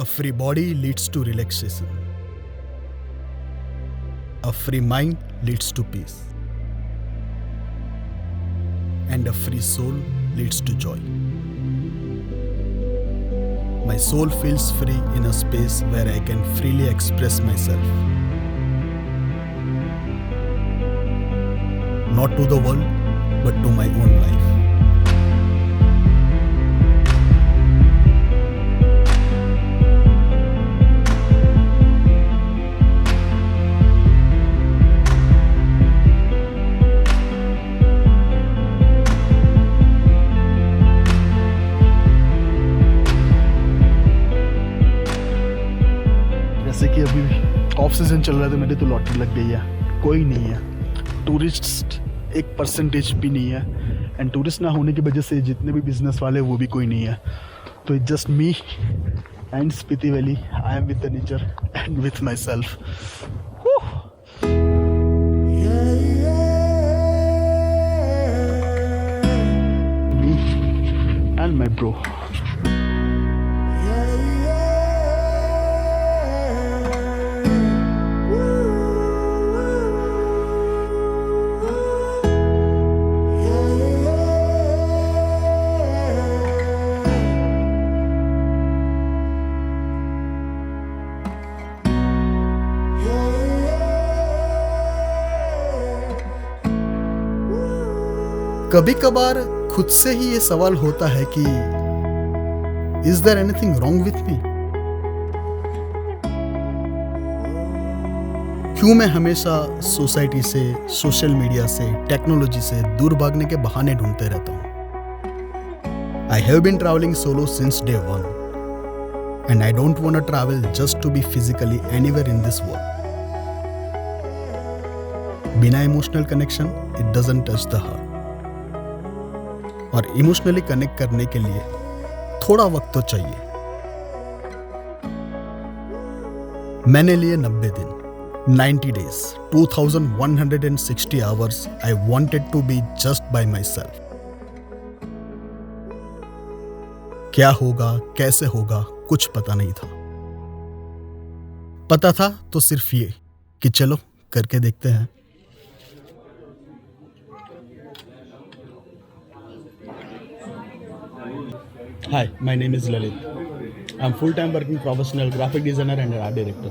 A free body leads to relaxation. A free mind leads to peace. And a free soul leads to joy. My soul feels free in a space where I can freely express myself. Not to the world, but to my own life. जैसे कि अभी off season चल रहा है तो मेरी तो lottery लग गई है, कोई नहीं है, टूरिस्ट 1% भी नहीं है, एंड टूरिस्ट ना होने की वजह से जितने भी बिजनेस वाले वो भी कोई नहीं है, तो it's just me and Spiti valley. I am with the nature and with my self. Me and my bro. कभी कभार खुद से ही ये सवाल होता है कि is there anything wrong with me? क्यों मैं हमेशा सोसाइटी से, सोशल मीडिया से, टेक्नोलॉजी से दूर भागने के बहाने ढूंढते रहता हूं? I have been travelling solo since day one and I don't want to travel just to be physically anywhere in this world. बिना emotional connection it doesn't touch the heart. और इमोशनली कनेक्ट करने के लिए थोड़ा वक्त तो चाहिए. मैंने लिए 90 दिन, 90 days, 2160 hours. I wanted to be just by myself. क्या होगा, कैसे होगा, कुछ पता नहीं था. पता था तो सिर्फ ये कि चलो करके देखते हैं. Hi, my name is Lalit. I'm full-time working professional graphic designer and art director.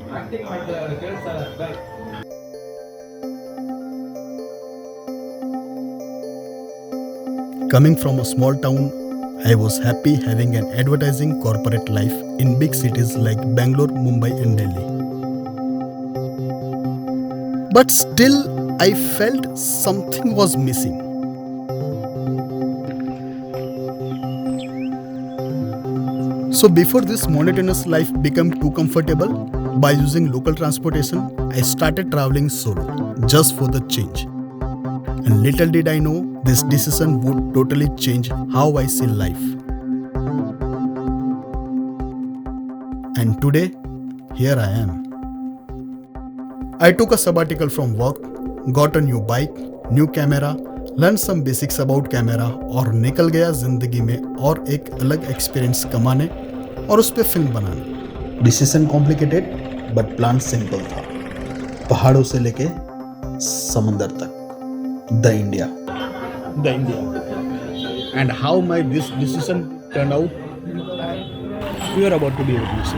Coming from a small town, I was happy having an advertising corporate life in big cities like Bangalore, Mumbai and Delhi. But still, I felt something was missing. So before this monotonous life became too comfortable, by using local transportation, I started traveling solo, just for the change. And little did I know, this decision would totally change how I see life. And today, here I am. I took a sabbatical from work, got a new bike, new camera, learned some basics about camera और निकल गया जिंदगी में और एक अलग experience कमाने और उस पे फिल्म बनाने. Decision complicated but plan simple था. पहाड़ों से लेके समंदर तक. The India. And how my this decision turn out, you are about to be able to see.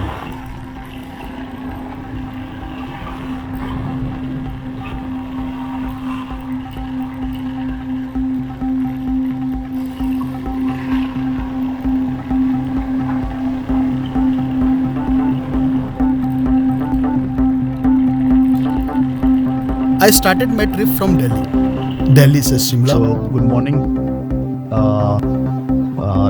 I started my trip from Delhi से Shimla. So good morning.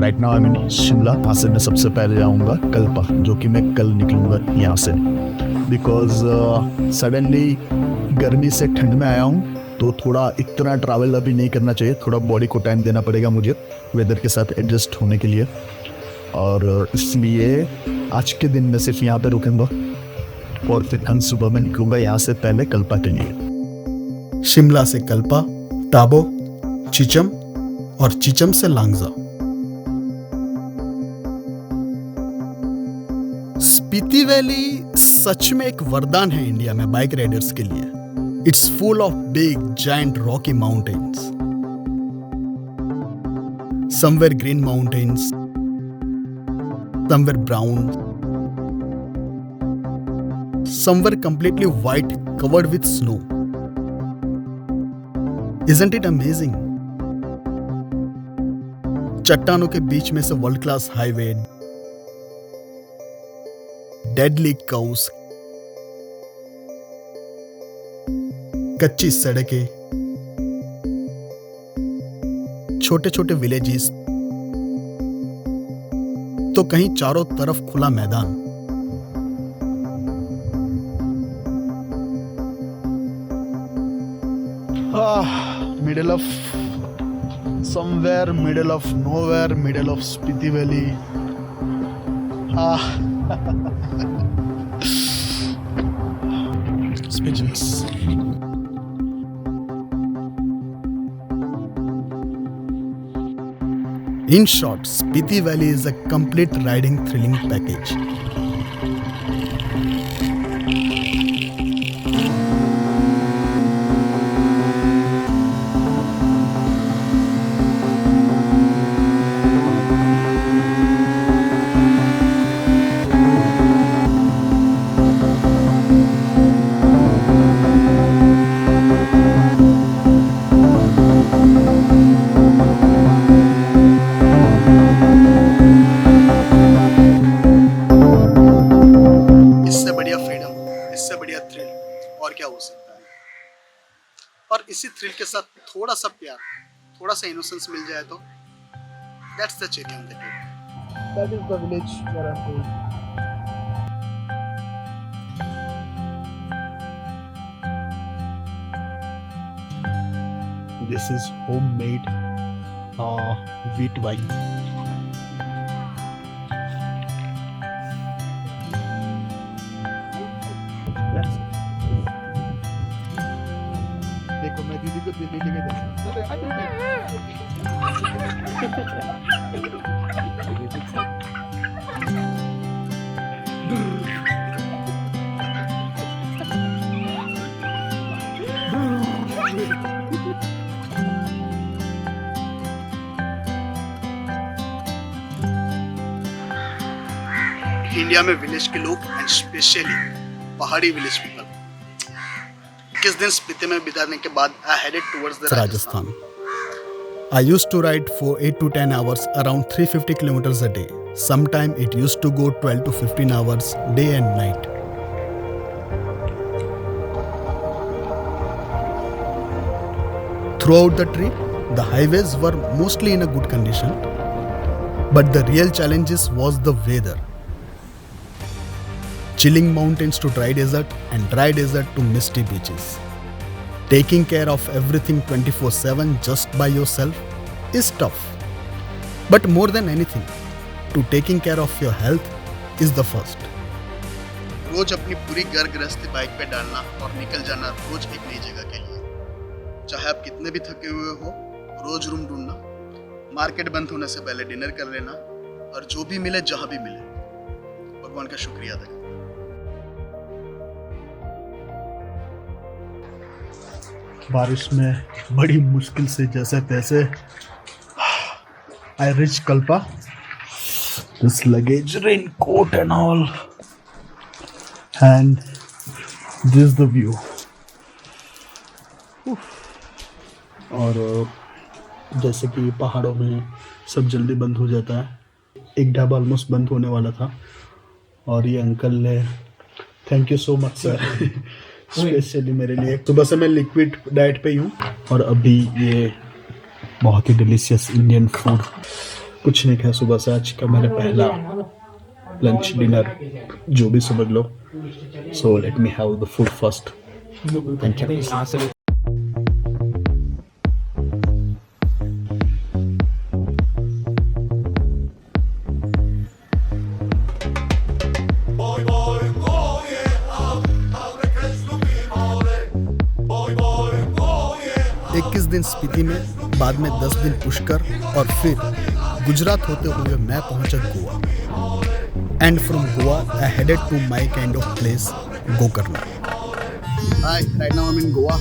Right now I'm in Shimla. यहाँ से मैं सबसे पहले जाऊँगा कल्पा, जो कि मैं कल निकलूँगा यहाँ से. Because suddenly गर्मी से ठंड में आया हूँ, तो थोड़ा इतना ट्रैवल अभी नहीं करना चाहिए. थोड़ा बॉडी को टाइम देना पड़ेगा मुझे वेदर के साथ एडजस्ट होने के लिए. और इसलिए आज के दिन मैं सिर्फ यहाँ पे रुकूँगा और फिर हम सुबह में निकलूँगा यहाँ से पहले कल्पा के लिए. शिमला से कल्पा, ताबो, चिचम और चिचम से लांगजा. स्पीति वैली सच में एक वरदान है इंडिया में बाइक राइडर्स के लिए. It's full of big giant Rocky mountains. Somewhere green mountains, somewhere brown, somewhere completely white covered with snow. Isn't it amazing? चट्टानों के बीच में से world class highway, deadly curves, कच्ची सड़कें, छोटे छोटे विलेजेस, तो कहीं चारों तरफ खुला मैदान. Middle of somewhere, middle of nowhere, middle of Spiti Valley. Speechless. In short, Spiti Valley is a complete riding thrilling package. और क्या हो सकता है. और इसी थ्रिल के साथ थोड़ा सा प्यार, थोड़ा सा इनोसेंस मिल जाए तो that's the cherry on the cake. That is the village where I'm going. This is homemade wheat wine. देखो मैं दीदी को दिल्ली लेके इंडिया में विलेज के लोग एंड स्पेशली पहाड़ी विलेज पीपल किस दिन स्पीति में बिताने के बाद I headed towards the Rajasthan. I used to ride for 8 to 10 hours around 350 kilometers a day. Sometime it used to go 12 to 15 hours day and night. Throughout the trip, the highways were mostly in a good condition, but the real challenges was the weather. Chilling mountains to dry desert and dry desert to misty beaches. Taking care of everything 24/7 just by yourself is tough. But more than anything, to taking care of your health is the first. रोज अपनी पूरी घर गृहस्थी bike पे डालना और निकल जाना रोज एक नई जगह के लिए. चाहे आप कितने भी थके हुए हो, रोज रूम ढूंढना, मार्केट बंद होने से पहले डिनर कर लेना और जो भी मिले जहां भी मिले भगवान का शुक्रिया अदा करना. बारिश में बड़ी मुश्किल से जैसे तैसे I reached Kalpa. This luggage, raincoat and all, and this is the view. और जैसे कि पहाड़ों में सब जल्दी बंद हो जाता है, एक ढाबा ऑलमोस्ट बंद होने वाला था और ये अंकल ने thank you so much sir specially मेरे लिए. सुबह से मैं लिक्विड डाइट पे ही हूँ और अभी ये बहुत ही डिलीशियस इंडियन फूड कुछ नहीं खाया सुबह से. आज का मेरा पहला लंच डिनर जो भी समझ लो. So let me have the food first. Thank you. दिन स्पीति में, बाद में 10 दिन पुष्कर और फिर गुजरात होते हुए मैं पहुंचा Goa. And from Goa, I headed to my kind of place, Gokarna. Hi, right now I am in Goa.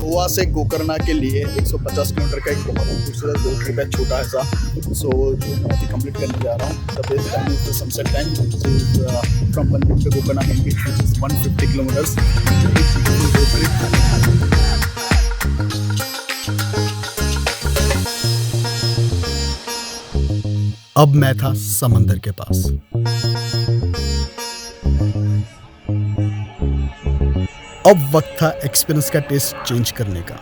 Goa से गोकर्णा के लिए 150 किलोमीटर का एक बहुत खूबसूरत रोड ट्रिप है, छोटा सा। सो जो मैं अभी कंप्लीट करने जा रहा हूँ, the best time is the sunset time, which is from बंदूक to Gokarna main beach, which is 150 kilometres. अब मैं था समंदर के पास। अब वक्त था एक्सपीरियंस का टेस्ट चेंज करने का।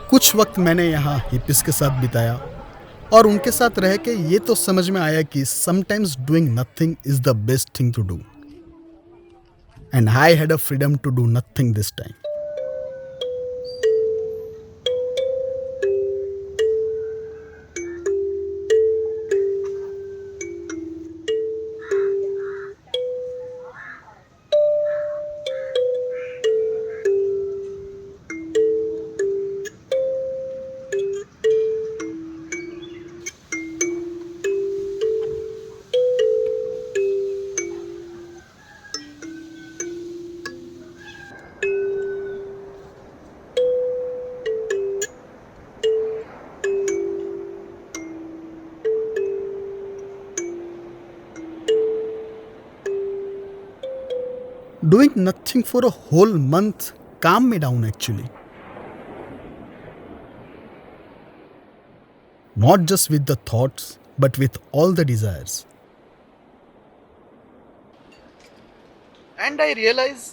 कुछ वक्त मैंने यहाँ हिप्पीज के साथ बिताया और उनके साथ रह के ये तो समझ में आया कि sometimes doing nothing is the best thing to do, and I had a freedom to do nothing this time. Doing nothing for a whole month calmed me down actually. Not just with the thoughts, but with all the desires. And I realized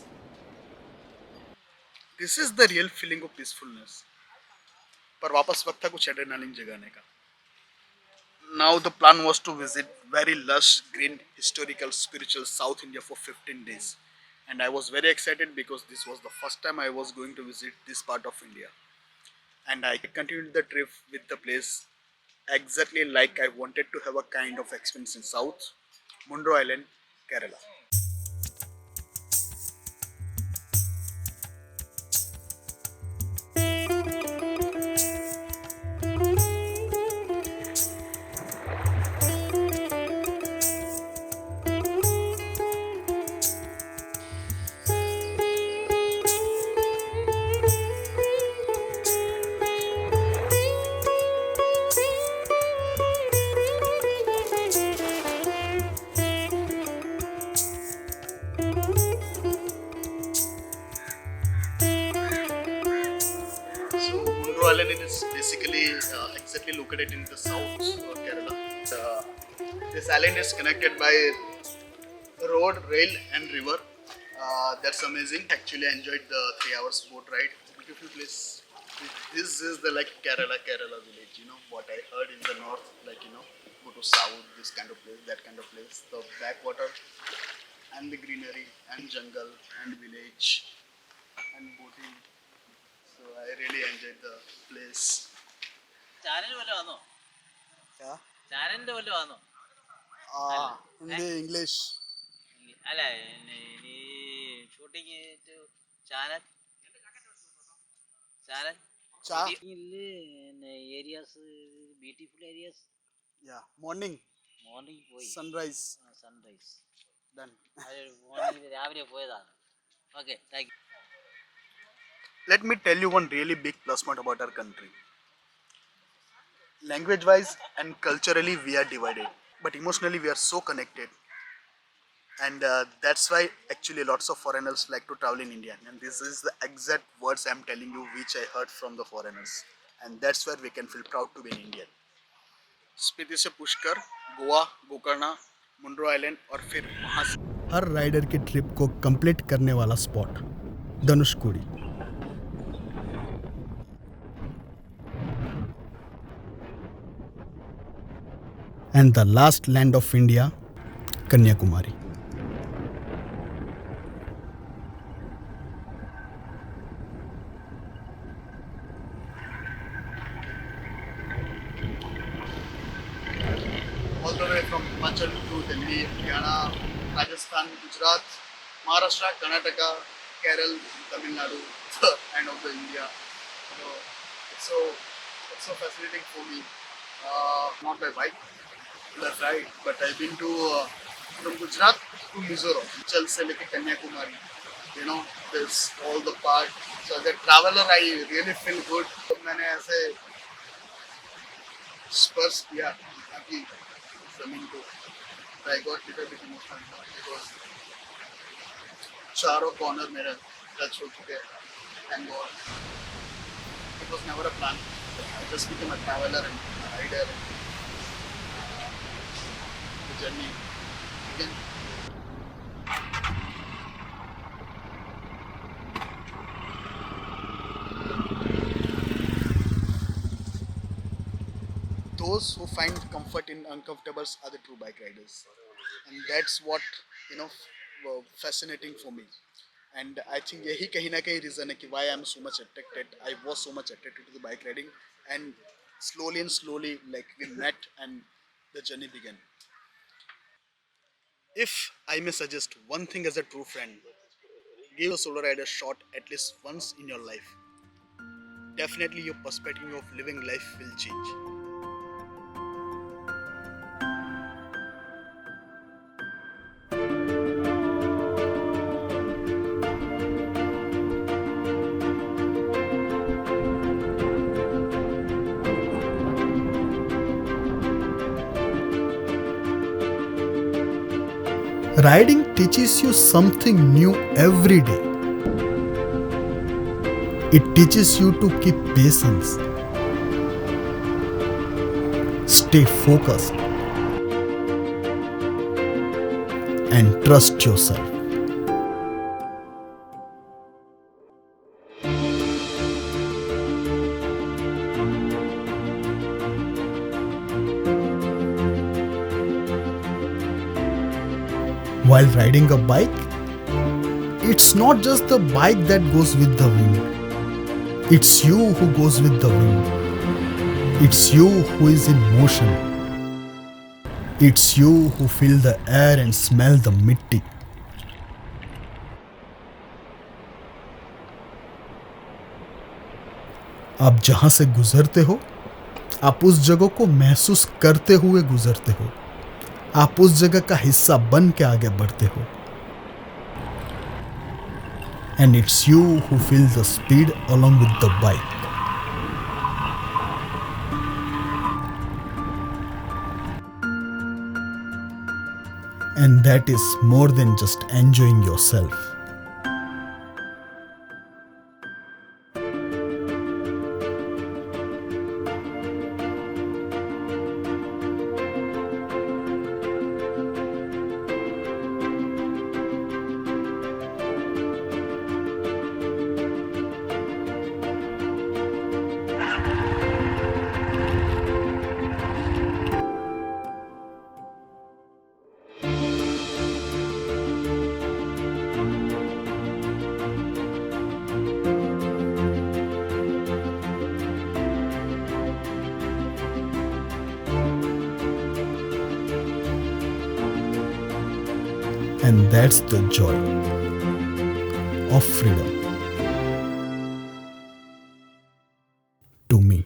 this is the real feeling of peacefulness. पर वापस वक्त था कुछ adrenaline जगाने का. Now the plan was to visit very lush, green, historical, spiritual South India for 15 days. And I was very excited because this was the first time I was going to visit this part of India. And I continued the trip with the place exactly like I wanted to have a kind of experience in South, Munro Island, Kerala. Island is basically exactly located in the south Kerala. This island is connected by road, rail and river. That's amazing. Actually I enjoyed the 3 hours boat ride. Beautiful place. This is the like Kerala village, you know what I heard in the north, like go to south, this kind of place, that kind of place, the backwater and the greenery and jungle and village and boating. So I really enjoyed the place. Channel വല്ലതും ആണോ? Yeah. ചാനലിന്റെ വല്ലതും ആണോ? Hindi, English. അല്ല ഇനി shooting channel areas beautiful areas. Yeah, morning പോയി sunrise. Sunrise Done. Morning രാവിലെ പോയതാണ്. Okay, thank you. Let me tell you one really big plus point about our country. Language wise and culturally we are divided, but emotionally we are so connected. And that's why actually lots of foreigners like to travel in India. And this is the exact words I am telling you which I heard from the foreigners. And that's where we can feel proud to be an Indian. Spiti se Pushkar, Goa, Gokarna, Munro Island और फिर वहाँ से हर rider की trip को complete करने वाला spot Dhanushkodi. And the last land of India, Kanyakumari. All the way from Himachal to Delhi, Haryana, Rajasthan, Gujarat, Maharashtra, Karnataka, Kerala, Tamil Nadu, the end of the India. So It's so fascinating for me. Not by bike, that's right. But I've been to from Gujarat to Mizoram, Chal se leke Kanyakumari. You know, there's all the part. So as a traveler, I really feel good. तो मैंने ऐसे स्पर्श किया आपकी जमीन को. I got little bit emotional because चारों corner मेरा टच हो चुके हैं. Thank God. It was never a plan. I just became a traveler and a rider. The journey began. Those who find comfort in uncomfortables are the true bike riders, and that's what fascinating for me. And I think यही कहीं ना कहीं reason है कि why I'm so much attracted. I was so much attracted to the bike riding, and slowly like we met and the journey began. If I may suggest one thing as a true friend, give a solo rider shot at least once in your life. Definitely your perspective of living life will change. Riding teaches you something new every day. It teaches you to keep patience, stay focused, and trust yourself. While riding a bike, it's not just the bike that goes with the wind. It's you who goes with the wind. It's you who is in motion. It's you who feel the air and smell the mitti. आप जहां से गुजरते हो, आप उस जगह को महसूस करते हुए गुजरते हो. आप उस जगह का हिस्सा बन के आगे बढ़ते हो. And it's you who feel the speed along with the bike. And that is more than just enjoying yourself. And that's the joy of freedom to me.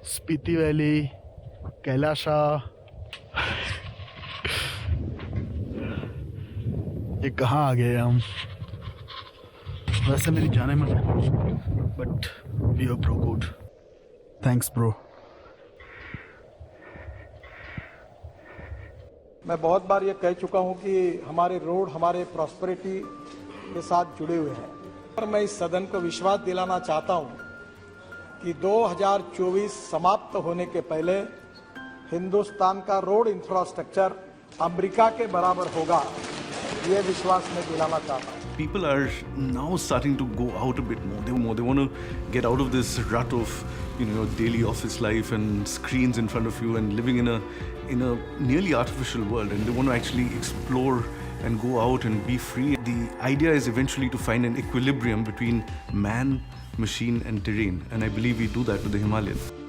Spiti valley, Kalasha, ये कहाँ आ गए हम? वैसे मेरी जाने में but we are bro good. Thanks bro. मैं बहुत बार ये कह चुका हूं कि हमारे रोड हमारे प्रॉस्पेरिटी के साथ जुड़े हुए हैं, और मैं इस सदन को विश्वास दिलाना चाहता हूं कि 2024 समाप्त होने के पहले हिंदुस्तान का रोड इंफ्रास्ट्रक्चर अमेरिका के बराबर होगा, ये विश्वास मैं दिलाना चाहता हूं. people are now starting to go out a bit more. They want to get out of this rut of, daily office life and screens in front of you and living in a nearly artificial world, and they want to actually explore and go out and be free. The idea is eventually to find an equilibrium between man, machine and terrain, and I believe we do that with the Himalayan.